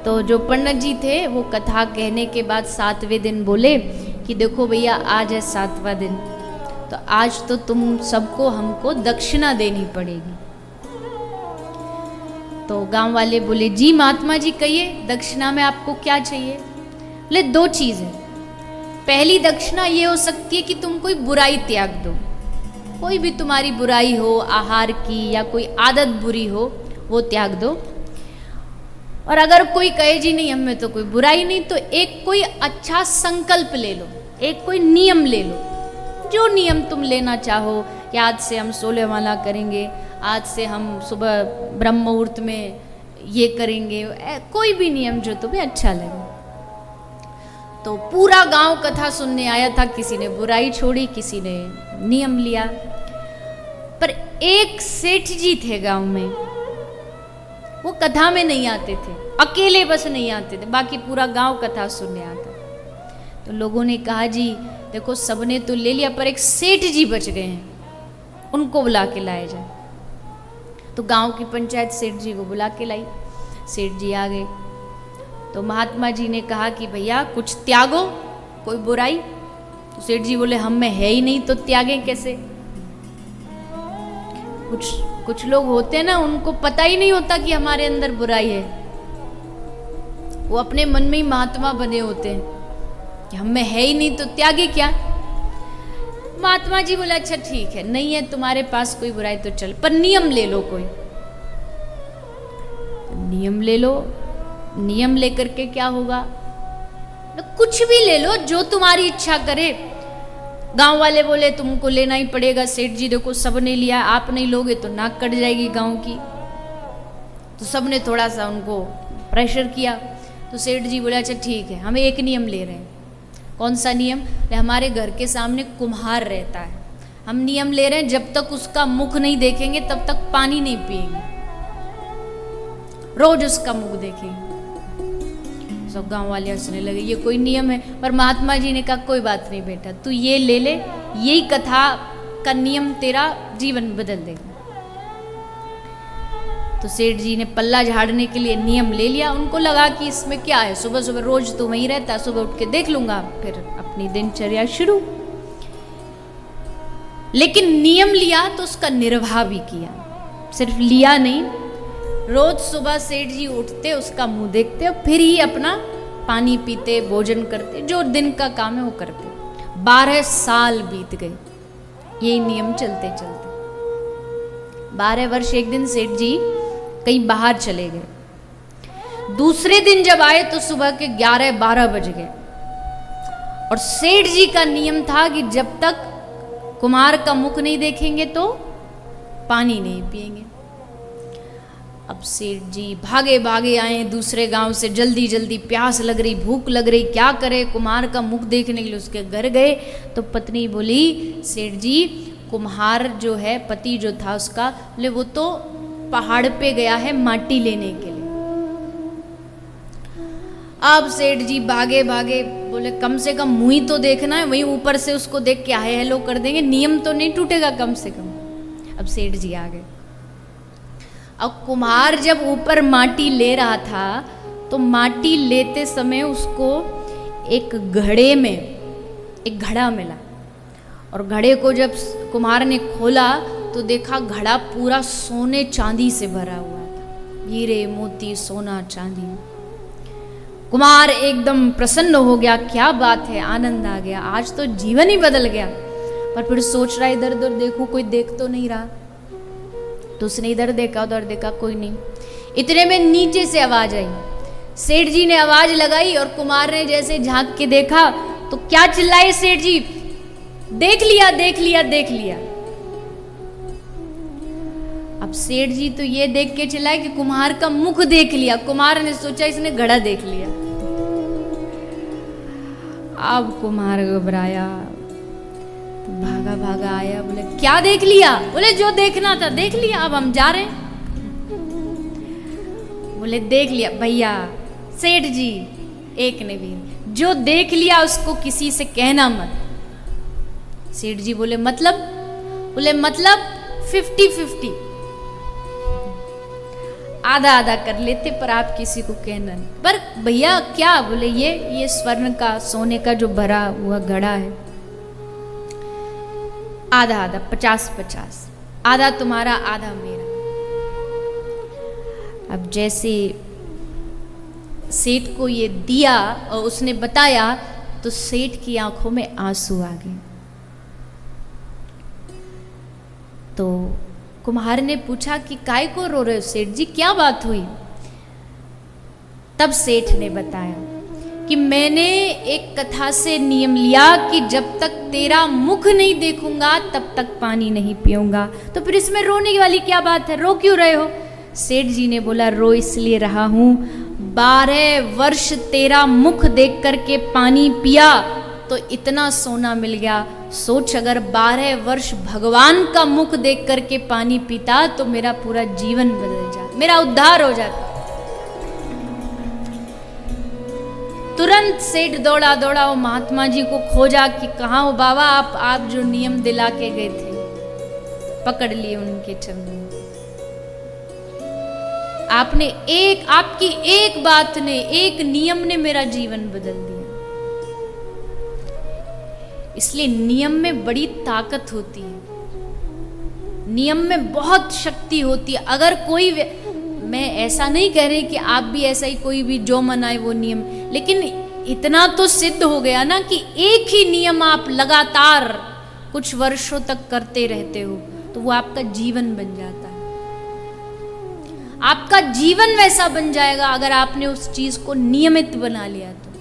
तो जो पंडित जी थे वो कथा कहने के बाद 7वें दिन बोले कि देखो भैया आज है 7वां दिन, तो आज तो तुम सबको हमको दक्षिणा देनी पड़ेगी। तो गांव वाले बोले जी महात्मा जी कहिए दक्षिणा में आपको क्या चाहिए? बोले 2 चीज़ है। पहली दक्षिणा ये हो सकती है कि तुम कोई बुराई त्याग दो, कोई भी तुम्हारी बुराई हो, आहार की या कोई आदत बुरी हो वो त्याग दो। और अगर कोई कहे जी नहीं हमें तो कोई बुराई नहीं, तो एक कोई अच्छा संकल्प ले लो, एक कोई नियम ले लो, जो नियम तुम लेना चाहो कि आज से हम 16 माला करेंगे, आज से हम सुबह ब्रह्म मुहूर्त में ये करेंगे, कोई भी नियम जो तुम्हें अच्छा लगे। तो पूरा गांव कथा सुनने आया था, किसी ने बुराई छोड़ी, किसी ने नियम लिया। पर एक सेठ जी थे गांव में, वो कथा में नहीं आते थे, अकेले बस नहीं आते थे, बाकी पूरा गांव कथा सुनने आता। तो लोगों ने कहा जी देखो सबने तो ले लिया पर एक सेठ जी बच गए हैं, उनको बुला के लाया जाए। तो गांव की पंचायत सेठ जी को बुला के लाई। सेठ जी आ गए तो महात्मा जी ने कहा कि भैया कुछ त्यागो, कोई बुराई। तो सेठ जी बोले हम में है ही नहीं तो त्यागें कैसे? कुछ लोग होते हैं ना, उनको पता ही नहीं होता कि हमारे अंदर बुराई है, वो अपने मन में ही महात्मा बने होते हैं कि हम में है ही नहीं तो त्यागे क्या। महात्मा जी बोले अच्छा ठीक है, नहीं है तुम्हारे पास कोई बुराई तो चल, पर नियम ले लो कोई। नियम ले लो, नियम लेकर के क्या होगा? तो कुछ भी ले लो जो तुम्हारी इच्छा करे। गांव वाले बोले तुमको लेना ही पड़ेगा, सेठ जी देखो सबने लिया, आप नहीं लोगे तो नाक कट जाएगी गांव की। तो सबने थोड़ा सा उनको प्रेशर किया। तो सेठ जी बोले अच्छा ठीक है, हम एक नियम ले रहे हैं। कौन सा नियम? हमारे घर के सामने कुम्हार रहता है, हम नियम ले रहे हैं जब तक उसका मुख नहीं देखेंगे तब तक पानी नहीं पिएंगे, रोज उसका मुख देखेंगे। सब गांव वाले हंसने लगे, ये कोई नियम है? पर महात्मा जी ने कहा कोई बात नहीं बेटा, तू ये ले ले, यही कथा का नियम तेरा जीवन बदल देगा। तो सेठ जी ने पल्ला झाड़ने के लिए नियम ले लिया। उनको लगा कि इसमें क्या है, सुबह सुबह रोज तो वहीं रहता, सुबह उठ के देख लूंगा, फिर अपनी दिनचर्या शुरू। लेकिन नियम लिया तो उसका निर्वाह भी किया, सिर्फ लिया नहीं, रोज सुबह सेठ जी उठते, उसका मुंह देखते और फिर ही अपना पानी पीते, भोजन करते, जो दिन का काम है वो करते। 12 साल बीत गए यही नियम चलते चलते। 12 वर्ष एक दिन सेठ जी कहीं बाहर चले गए। दूसरे दिन जब आए तो सुबह के 11-12 बज गए। और सेठ जी का नियम था कि जब तक कुम्हार का मुख नहीं देखेंगे तो पानी नहीं पिएंगे। अब सेठ जी भागे भागे आए दूसरे गांव से, जल्दी जल्दी, प्यास लग रही, भूख लग रही, क्या करे? कुम्हार का मुख देखने के लिए उसके घर गए तो पत्नी बोली सेठ जी कुम्हार जो है, पति जो था उसका, बोले वो तो पहाड़ पे गया है माटी लेने के लिए। अब सेठ जी भागे भागे बोले कम से कम मुंह ही तो देखना है, वहीं ऊपर से उसको देख के हाय हेलो कर देंगे, नियम तो नहीं टूटेगा कम से कम। अब सेठ जी आ गए। अब कुम्हार जब ऊपर माटी ले रहा था तो माटी लेते समय उसको एक घड़े में एक घड़ा मिला, और घड़े को जब कुम्हार ने खोला तो देखा घड़ा पूरा सोने चांदी से भरा हुआ था, हीरे मोती सोना चांदी। कुम्हार एकदम प्रसन्न हो गया, क्या बात है, आनंद आ गया, आज तो जीवन ही बदल गया। पर फिर सोच रहा इधर उधर देखूं, कोई देख तो नहीं रहा। तो उसने इधर देखा उधर देखा, कोई नहीं। इतने में नीचे से आवाज आई, सेठ जी ने आवाज लगाई और कुम्हार ने जैसे झांक के देखा तो क्या चिल्लाए सेठ जी, देख लिया देख लिया देख लिया। अब सेठ जी तो ये देख के चिल्लाए कि कुम्हार का मुख देख लिया। कुम्हार ने सोचा इसने घड़ा देख लिया। अब कुम्हार घबराया, तो भागा भागा आया, बोले क्या देख लिया? बोले जो देखना था देख लिया, अब हम जा रहे हैं। बोले देख लिया भैया, सेठ जी एक ने भी, जो देख लिया उसको किसी से कहना मत। सेठ जी बोले मतलब? बोले मतलब 50-50। आधा आधा कर लेते, पर आप किसी को कहना नहीं। पर भैया क्या बोले, ये स्वर्ण का सोने का जो भरा हुआ घड़ा है, आधा आधा 50-50, आधा तुम्हारा आधा मेरा। अब जैसे सेठ को ये दिया और उसने बताया, तो सेठ की आंखों में आंसू आ गए। तो कुम्हार ने पूछा कि काय को रो रहे हो सेठ जी, क्या बात हुई? तब सेठ ने बताया कि मैंने एक कथा से नियम लिया कि जब तक तेरा मुख नहीं देखूंगा तब तक पानी नहीं पीऊंगा। तो फिर इसमें रोने वाली क्या बात है, रो क्यों रहे हो? सेठ जी ने बोला, रो इसलिए रहा हूं, 12 वर्ष तेरा मुख देख करके पानी पिया तो इतना सोना मिल गया। सोच अगर 12 वर्ष भगवान का मुख देख करके पानी पीता तो मेरा पूरा जीवन बदल जाता, मेरा उद्धार हो जाता। तुरंत सेठ दौड़ा दौड़ा वो महात्मा जी को खोजा कि कहाँ हो बाबा, आप जो नियम दिला के गए थे। पकड़ लिए उनके चरणों। आपकी एक बात ने, एक नियम ने मेरा जीवन बदल दिया। इसलिए नियम में बड़ी ताकत होती है, नियम में बहुत शक्ति होती है। अगर कोई, मैं ऐसा नहीं कह रही कि आप भी ऐसा ही कोई भी जो मनाए वो नियम, लेकिन इतना तो सिद्ध हो गया ना कि एक ही नियम आप लगातार कुछ वर्षों तक करते रहते हो तो वो आपका जीवन बन जाता है। आपका जीवन वैसा बन जाएगा अगर आपने उस चीज को नियमित बना लिया तो।